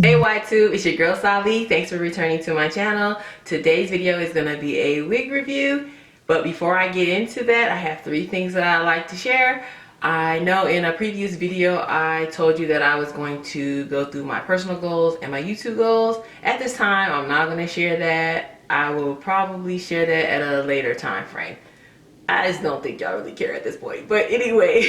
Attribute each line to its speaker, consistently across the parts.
Speaker 1: Hey Y2, it's your girl SaLii. Thanks for returning to my channel. Today's video is going to be a wig review, but before I get into that, I have 3 things that I'd like to share. I know in a previous video I told you that I was going to go through my personal goals and my YouTube goals. At this time, I'm not going to share that. I will probably share that at a later time frame. I just don't think y'all really care at this point. But anyway,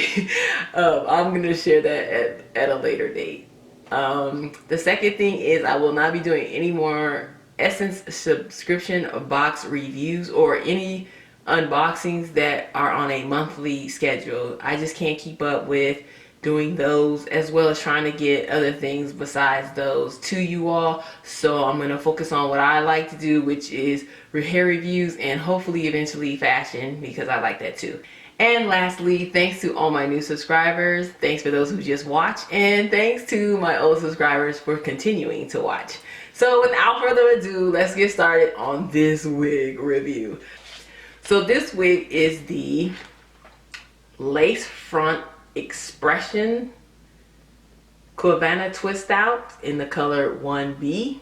Speaker 1: I'm going to share that at a later date. The second thing is I will not be doing any more Essence subscription box reviews or any unboxings that are on a monthly schedule. I just can't keep up with doing those, as well as trying to get other things besides those to you all. So I'm going to focus on what I like to do, which is hair reviews and hopefully eventually fashion, because I like that too. And lastly, thanks to all my new subscribers. Thanks for those who just watched, and thanks to my old subscribers for continuing to watch. So without further ado, let's get started on this wig review. So this wig is the Lace Front X-Pression Cuevana Twist Out in the color 1B.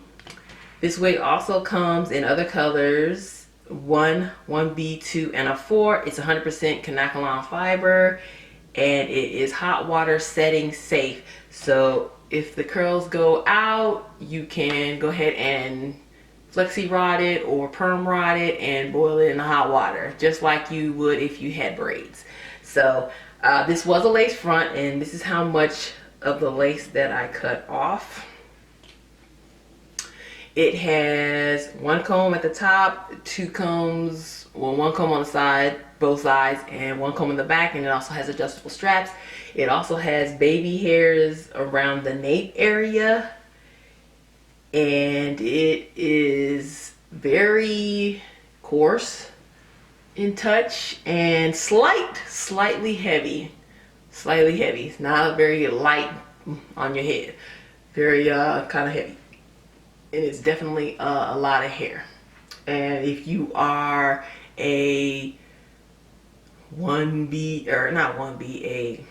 Speaker 1: This wig also comes in other colors, 1B, 2, and a 4. It's 100% Kanekalon Fiber, and it is hot water setting safe. So if the curls go out, you can go ahead and flexi rod it or perm rod it and boil it in the hot water, just like you would if you had braids. So this was a lace front, and this is how much of the lace that I cut off. It has 1 comb at the top, 2 combs, well, 1 comb on the side, both sides, and 1 comb in the back, and it also has adjustable straps. It also has baby hairs around the nape area, and it is very coarse in touch and slightly heavy. It's not very light on your head, very kind of heavy. And it's definitely a lot of hair. And if you are a 1B, or not 1B,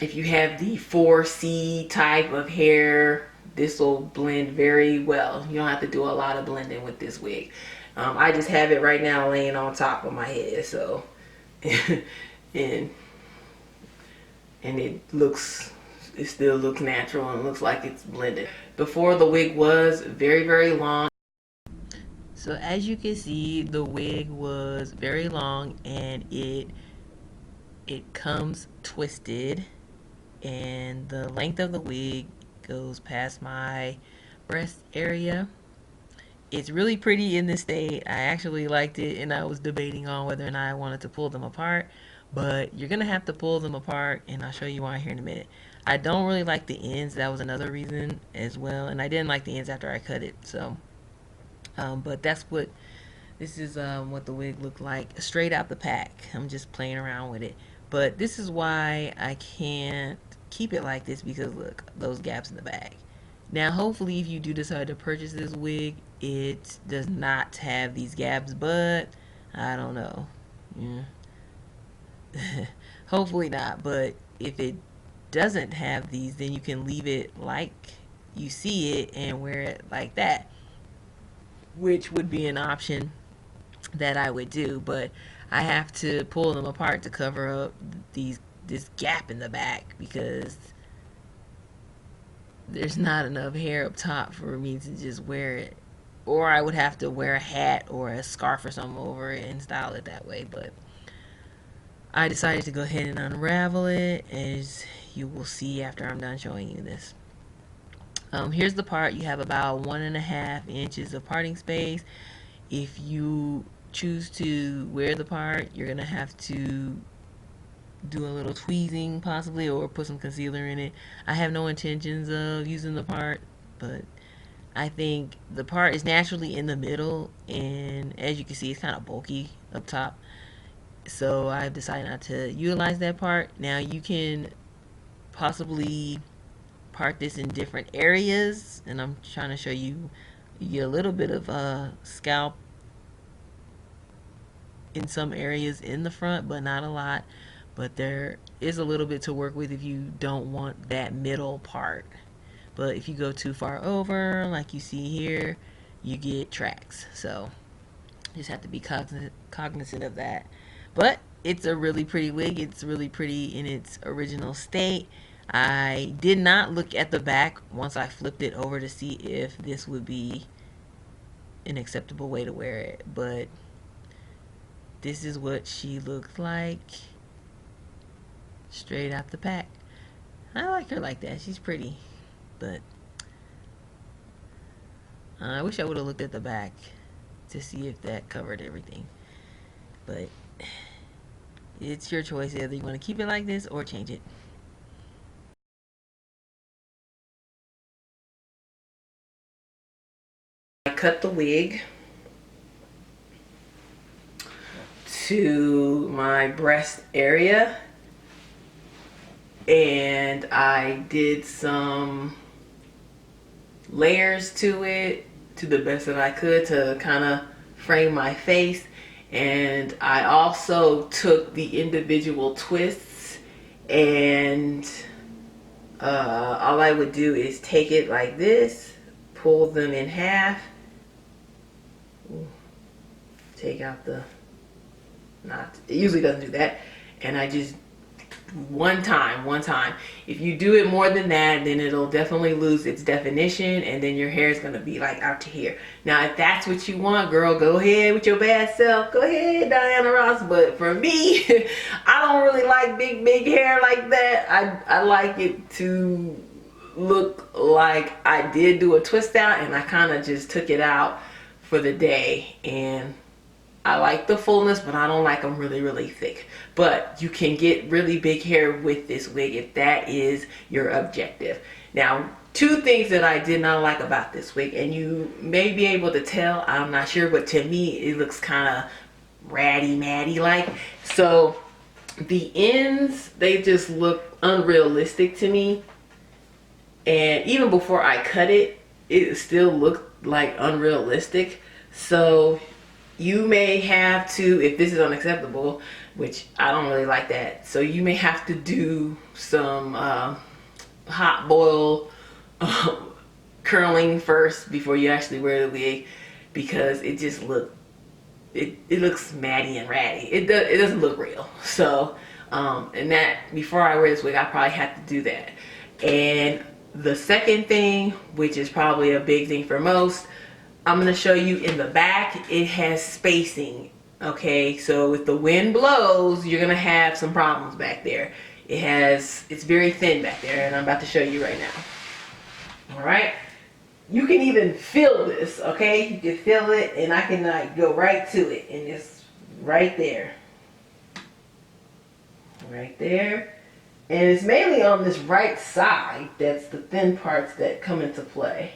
Speaker 1: if you have the 4C type of hair, this will blend very well. You don't have to do a lot of blending with this wig. I just have it right now laying on top of my head, so and it still looks natural and looks like it's blended. Before, the wig was very long. So as you can see, the wig was very long, and it comes twisted, and the length of the wig goes past my breast area. It's really pretty in this state. I actually liked it, and I was debating on whether or not I wanted to pull them apart, but you're gonna have to pull them apart, and I'll show you why here in a minute. I don't really like the ends. That was another reason as well, and I didn't like the ends after I cut it. So but this is what the wig looked like straight out the pack. I'm just playing around with it, but this is why I can't keep it like this, because look, those gaps in the back. Now hopefully if you do decide to purchase this wig, it does not have these gaps, but I don't know. Yeah. Hopefully not, but if it doesn't have these, then you can leave it like you see it and wear it like that, which would be an option that I would do. But I have to pull them apart to cover up this gap in the back, because there's not enough hair up top for me to just wear it, or I would have to wear a hat or a scarf or something over it and style it that way. But I decided to go ahead and unravel it, as you will see after I'm done showing you this. Here's the part. You have about 1.5 inches of parting space. If you choose to wear the part, you're gonna have to do a little tweezing possibly, or put some concealer in it. I have no intentions of using the part, but I think the part is naturally in the middle, and as you can see, it's kind of bulky up top. So I've decided not to utilize that part. Now you can possibly part this in different areas, and I'm trying to show you. You get a little bit of scalp in some areas in the front, but not a lot. But there is a little bit to work with if you don't want that middle part. but if you go too far over, like you see here, you get tracks. So just have to be cognizant of that. But it's a really pretty wig. It's really pretty in its original state. I did not look at the back once I flipped it over to see if this would be an acceptable way to wear it, but this is what she looks like straight out the pack. I like her like that. She's pretty, but I wish I would have looked at the back to see if that covered everything. But it's your choice whether you want to keep it like this or change it. I cut the wig to my breast area, and I did some layers to it to the best that I could to kind of frame my face. And I also took the individual twists, and all I would do is take it like this, pull them in half, take out the knot. It usually doesn't do that, and I just one time. If you do it more than that, then it'll definitely lose its definition, and then your hair is going to be like out to here. Now if that's what you want, girl, go ahead with your bad self. Go ahead, Diana Ross. But for me, I don't really like big hair like that. I like it to look like I did do a twist out, and I kind of just took it out for the day. And I like the fullness, but I don't like them really thick. But you can get really big hair with this wig if that is your objective. Now, two things that I did not like about this wig, and you may be able to tell, I'm not sure, but to me it looks kind of ratty-matty like. So the ends, they just look unrealistic to me. And even before I cut it, it still looked like unrealistic. So you may have to, if this is unacceptable, which I don't really like that, so you may have to do some hot boil curling first before you actually wear the wig, because it just it looks matty and ratty. It doesn't look real. So and that, before I wear this wig, I probably have to do that. And the second thing, which is probably a big thing for most, I'm going to show you in the back, it has spacing. Okay, so if the wind blows, you're going to have some problems back there. It's very thin back there, and I'm about to show you right now. All right, you can even feel this. Okay, you can feel it, and I can like go right to it, and it's right there. Right there. And it's mainly on this right side that's the thin parts that come into play.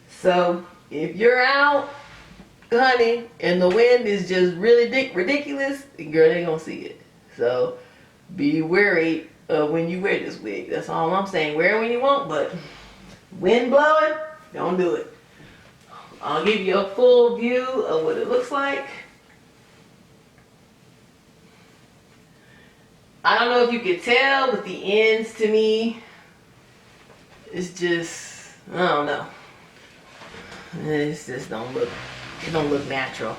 Speaker 1: So if you're out, honey, and the wind is just really ridiculous, girl, they gonna see it. So be wary of when you wear this wig. That's all I'm saying. Wear it when you want, but wind blowing, don't do it. I'll give you a full view of what it looks like. I don't know if you can tell, but the ends to me, it's just, I don't know. It just don't look natural.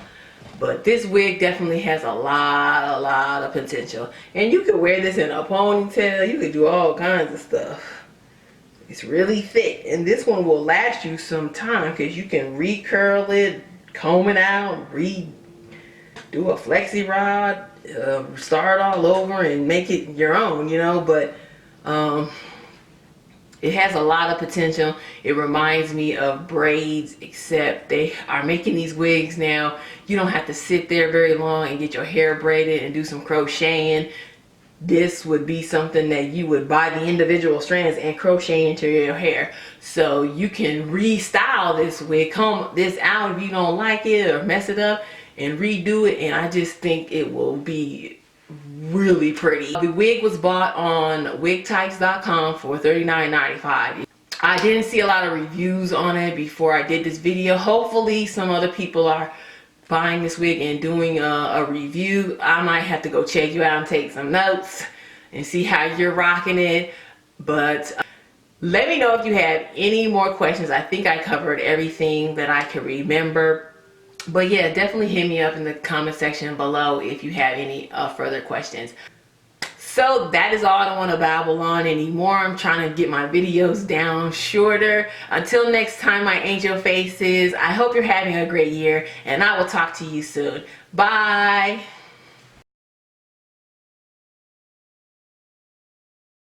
Speaker 1: But this wig definitely has a lot of potential. And you could wear this in a ponytail. You could do all kinds of stuff. It's really thick. And this one will last you some time, because you can recurl it, comb it out, do a flexi rod, start all over and make it your own, you know. But it has a lot of potential. It reminds me of braids, except they are making these wigs now. You don't have to sit there very long and get your hair braided and do some crocheting. This would be something that you would buy the individual strands and crochet into your hair. So you can restyle this wig, comb this out if you don't like it or mess it up, and redo it. And I just think it will be really pretty. The wig was bought on wigtypes.com for $39.95. I didn't see a lot of reviews on it before I did this video. Hopefully some other people are buying this wig and doing a review. I might have to go check you out and take some notes and see how you're rocking it. But Let me know if you have any more questions. I think I covered everything that I can remember. But yeah, definitely hit me up in the comment section below if you have any further questions. So that is all. I don't want to babble on anymore. I'm trying to get my videos down shorter. Until next time, my angel faces, I hope you're having a great year, and I will talk to you soon. Bye.